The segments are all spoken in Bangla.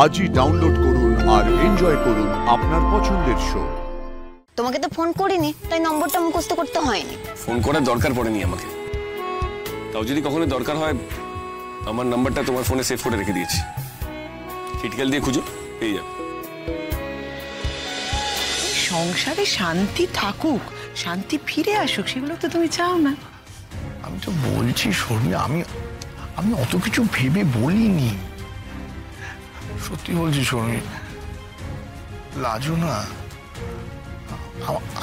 আজই ডাউনলোড করুন আর এনজয় করুন আপনার পছন্দের শো। তোমাকে তো ফোন করিনি, তাই নম্বরটা মুখস্থ করতে হয়নি। ফোন করার দরকার পড়েনি আমাকে। তাও যদি কখনো দরকার হয়, আমার নাম্বারটা তোমার ফোনে সেভ করে রেখে দিয়েছি। ক্রিটিক্যাল দিয়ে খুঁজো, পেয়ে যাবে। সংসারে শান্তি থাকুক, শান্তি ফিরে আসুক, সেগুলো তো তুমি চাও না। আমি তো বলছি শর্মি, আমি অত কিছু ভেবে বলিনি। সত্যি বলছি শর্মি, লাজু না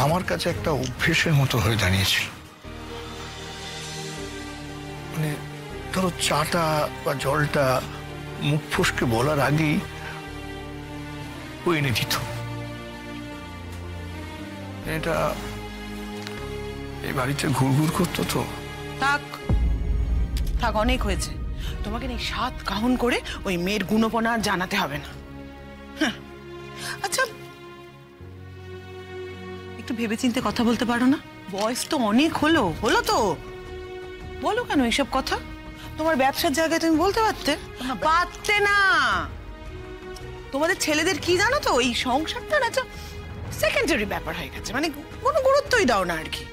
আমার কাছে একটা অভ্যেসের মতো হয়ে দাঁড়িয়েছিল। মানে ধরো চাটা বা জলটা মুখ ফসকে বলার আগেই ও এনে দিত। এটা এই বাড়িতে ঘুরঘুর করতো তো। থাক থাক, অনেক হয়েছে। তোমাকে নেই 7 কাহন করে ওই মেয়ের গুণপনা আর জানাতে হবে না। আচ্ছা, একটু ভেবেচিন্তে কথা বলতে পারো না? বয়স তো অনেক হলো তো, বলো কেন এইসব কথা? তোমার ব্যবসার জায়গায় তুমি বলতে পারতে না। তোমাদের ছেলেদের কি জানো তো, এই সংসারটা না সেকেন্ডারি ব্যাপার হয়ে গেছে, মানে কোনো গুরুত্বই দাও না আর কি।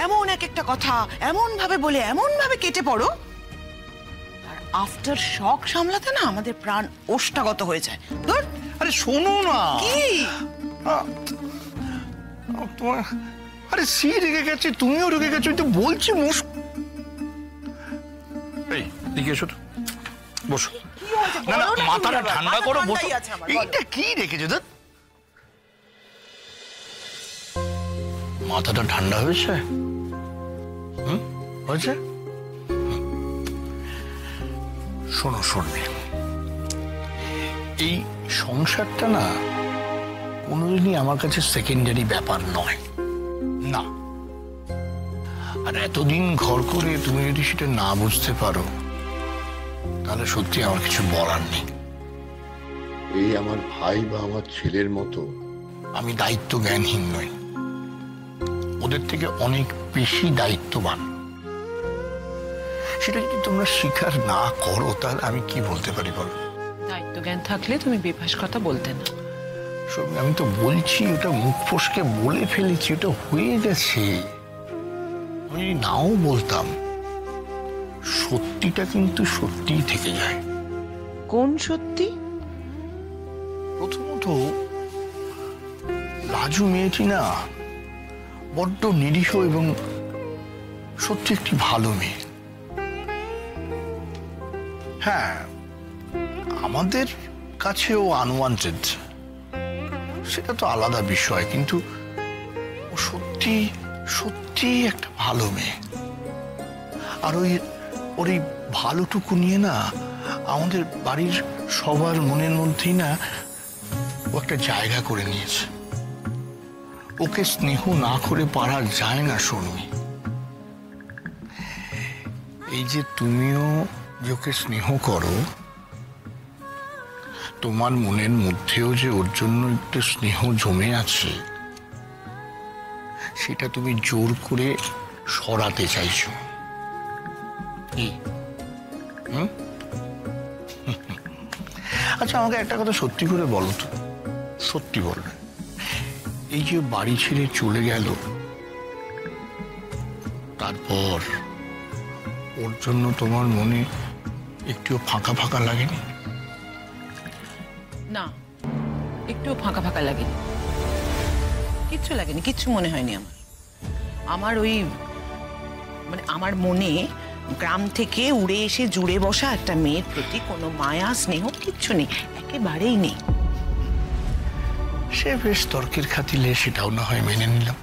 এমন এক একটা কথা এমন ভাবে বলে এমন ভাবে কেটে পড়ো, আর আফটার শক সামলাতে না আমাদের প্রাণ ওষ্ঠাগত হয়ে যায়। ধর, আরে শোনো না, কি তোমার, আরে সি রেগে গেছে, তুমিও রেগে গেছো, তো বলছি এই দিকে এসো তো, বসো। না না, মাথাটা ঠান্ডা করো, বসো। এইটা কি রেখেছো? মাথাটা ঠান্ডা হয়েছে? হয়েছে? শোনো শোনবে, এই সংসারটা না কোনোদিনই আমার কাছে সেকেন্ডারি ব্যাপার নয় না। আর এতদিন ঘর করে তুমি যদি সেটা না বুঝতে পারো, তাহলে সত্যি আমার কিছু বলার নেই। এই আমার ভাই বা আমার ছেলের মতো আমি দায়িত্ব জ্ঞানহীন নই, ওদের থেকে অনেক বেশি দায়িত্ববান। সেটা যদি তোমরা স্বীকার না করো, তাহলে আমি কি বলতে পারি বলো? দায়িত্ব জ্ঞান থাকলে তুমি বেফাস কথা বলতে না। আমি তো বলছি, ওটা মুখ ফসকে বলে ফেলেছি, ওটা হয়ে গেছে। আমি যদি নাও বলতাম, সত্যিটা কিন্তু সত্যিই থেকে যায়। কোন সত্যি? প্রথমত, লাজু মেয়েটি না বড্ড নিরীহ এবং সত্যি একটি ভালো মেয়ে। হ্যাঁ, আমাদের কাছেও আনওয়ান্টেড, সেটা তো আলাদা বিষয়, কিন্তু ও সত্যি সত্যি একটা ভালো মেয়ে। আর ওর এই ভালোটুকু নিয়ে না আমাদের বাড়ির সবার মনের মধ্যেই না ও একটা জায়গা করে নিয়েছে। ওকে স্নেহ না করে পারা যায় না শর্মি। এই যে তুমিও ওকে স্নেহ করো, তোমার মনের মধ্যেও যে ওর জন্য একটু স্নেহ জমে আছে, সেটা তুমি জোর করে সরাতে চাইছো। আচ্ছা, আমাকে একটা কথা সত্যি করে বলো তো, সত্যি বলবে, এই যে বাড়ি ছেড়ে চলে গেল, তারপর ওর জন্য তোমার মনে একটুও ফাঁকা ফাঁকা লাগেনি? না, একটুও ফাঁকা ফাঁকা লাগেনি, কিচ্ছু লাগেনি, কিচ্ছু মনে হয়নি আমার ওই, মানে আমার মনে গ্রাম থেকে উড়ে এসে জুড়ে বসা একটা মেয়ের প্রতি কোনো মায়া স্নেহ কিচ্ছু নেই, একেবারেই নেই। সে বেশ তর্কের খাতিলে সেটাও না হয় মেনে নিলাম,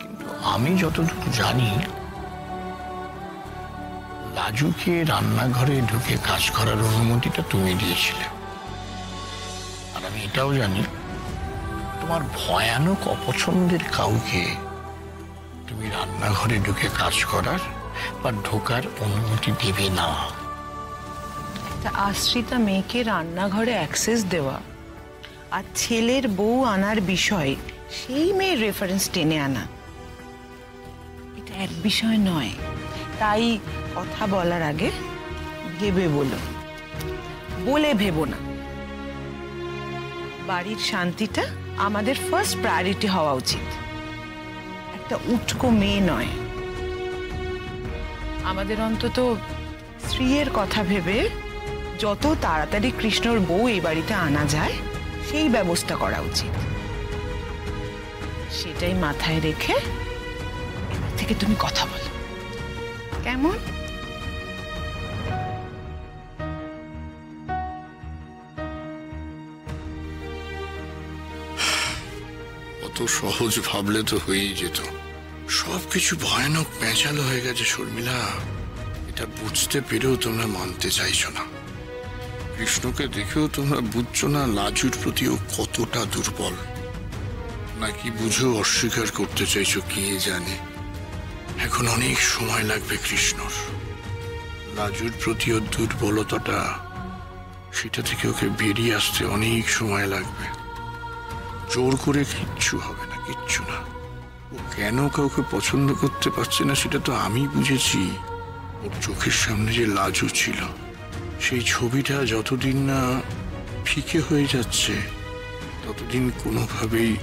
কিন্তু আমি যতটুকু জানি, লাজুকে রান্নাঘরে ঢুকে কাজ করার অনুমতিটা তুমি দিয়েছিলে। আর আমি এটাও জানি, তোমার ভয়ানক অপছন্দের কাউকে তুমি রান্নাঘরে ঢুকে কাজ করার বা ঢোকার অনুমতি দেবে না। একটা আশ্রিতা মেয়েকে রান্নাঘরে অ্যাক্সেস দেওয়া আর ছেলের বউ আনার বিষয়ে সেই মেয়ের রেফারেন্স টেনে আনা, এটা এক বিষয় নয়। তাই কথা বলার আগে ভেবে বলো। বলে ভেবো না। বাড়ির শান্তিটা আমাদের ফার্স্ট প্রায়োরিটি হওয়া উচিত, একটা উটকো মেয়ে নয়। আমাদের অন্তত স্ত্রীর কথা ভেবে যত তাড়াতাড়ি কৃষ্ণর বউ এই বাড়িতে আনা যায় সেই ব্যবস্থা করা উচিত। সেটাই মাথায় রেখে এবার থেকে তুমি কথা বলো, কেমন? অত সহজ ভাবলে তো হয়েই যেত। সবকিছু ভয়ানক প্যাঁচালো হয়ে গেছে শর্মিলা। এটা বুঝতে পেরেও তোমরা মানতে চাইছো না। কৃষ্ণকে দেখেও তোমরা বুঝছো না লাজুর প্রতিও কতটা দুর্বল। নাকি বুঝেও অস্বীকার করতে চাইছো কে জানে। এখন অনেক সময় লাগবে কৃষ্ণর। লাজুর প্রতি ওর দুর্বলতাটা, সেটা থেকে ওকে বেরিয়ে আসতে অনেক সময় লাগবে। জোর করে কিচ্ছু হবে না, কিচ্ছু না। ও কেন কাউকে পছন্দ করতে পারছে না সেটা তো আমি বুঝেছি। ওর চোখের সামনে যে লাজু ছিল, সেই ছবিটা যতদিন না ফিকে হয়ে যাচ্ছে ততদিন কোনোভাবেই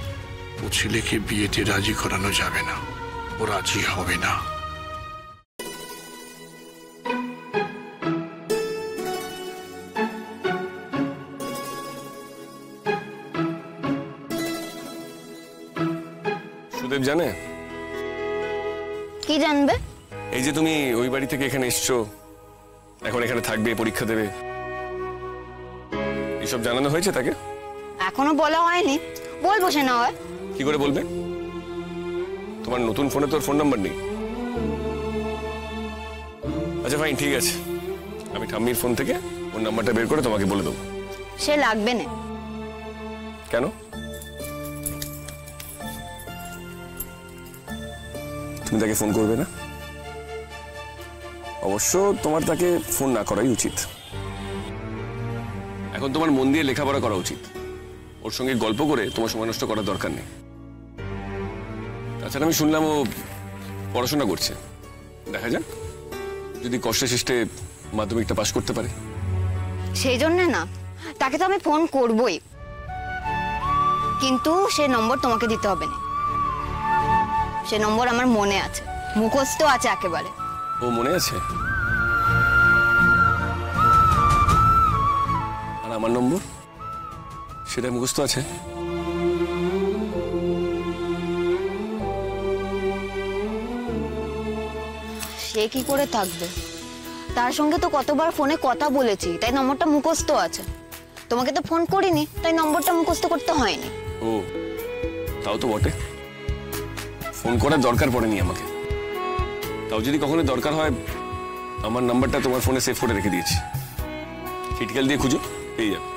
ও ছেলেকে বিয়েতে রাজি করানো যাবে না। ও রাজি হবে না। সুদেব জানে? কি জানবে? এই যে তুমি ওই বাড়ি থেকে এখানে এসছো, এখন এখানে থাকবে, পরীক্ষা দেবে, এসব জানানো হয়েছে তাকে? এখনো বলা হয়নি, বলবো সে না হয়। কি করে বলবে? তোমার নতুন ফোনে তোর ফোন নাম্বার নেই। আচ্ছা ফাইন, ঠিক আছে, আমি ঠাম্মির ফোন থেকে ওর নাম্বারটা বের করে তোমাকে বলে দেবো। সে লাগবে না। কেন? তুমি তাকে ফোন করবে না? অবশ্য তোমার তাকে ফোন না করাই উচিত। এখন তোমার মন দিয়ে লেখাপড়া করা উচিত। ওর সঙ্গে গল্প করে তোমার সময় নষ্ট করার দরকার নেই। তাছাড়া আমি শুনলাম ও পড়াশোনা করছে, দেখা যাক যদি কষ্টে সৃষ্টে মাধ্যমিকটা পাশ করতে পারে। সেই জন্য না, তাকে তো আমি ফোন করবই, কিন্তু সে নম্বর তোমাকে দিতে হবে না। সে নম্বর আমার মনে আছে, মুখস্থ আছে একেবারে। ও মনে আছে? আর আমার নম্বর সেটা মুখস্থ আছে? সে কি করে থাকবে? তার সঙ্গে তো কতবার ফোনে কথা বলেছি, তাই নম্বরটা মুখস্থ আছে। তোমাকে তো ফোন করিনি, তাই নম্বরটা মুখস্থ করতে হয়নি। ও তাও তো বটে, ফোন করার দরকার পড়েনি আমাকে। তাও যদি কখনো দরকার হয়, আমার নাম্বারটা তোমার ফোনে সেভ করে রেখে দিয়েছি, খিটকেল দিয়ে খুঁজো, পেয়ে যাবে।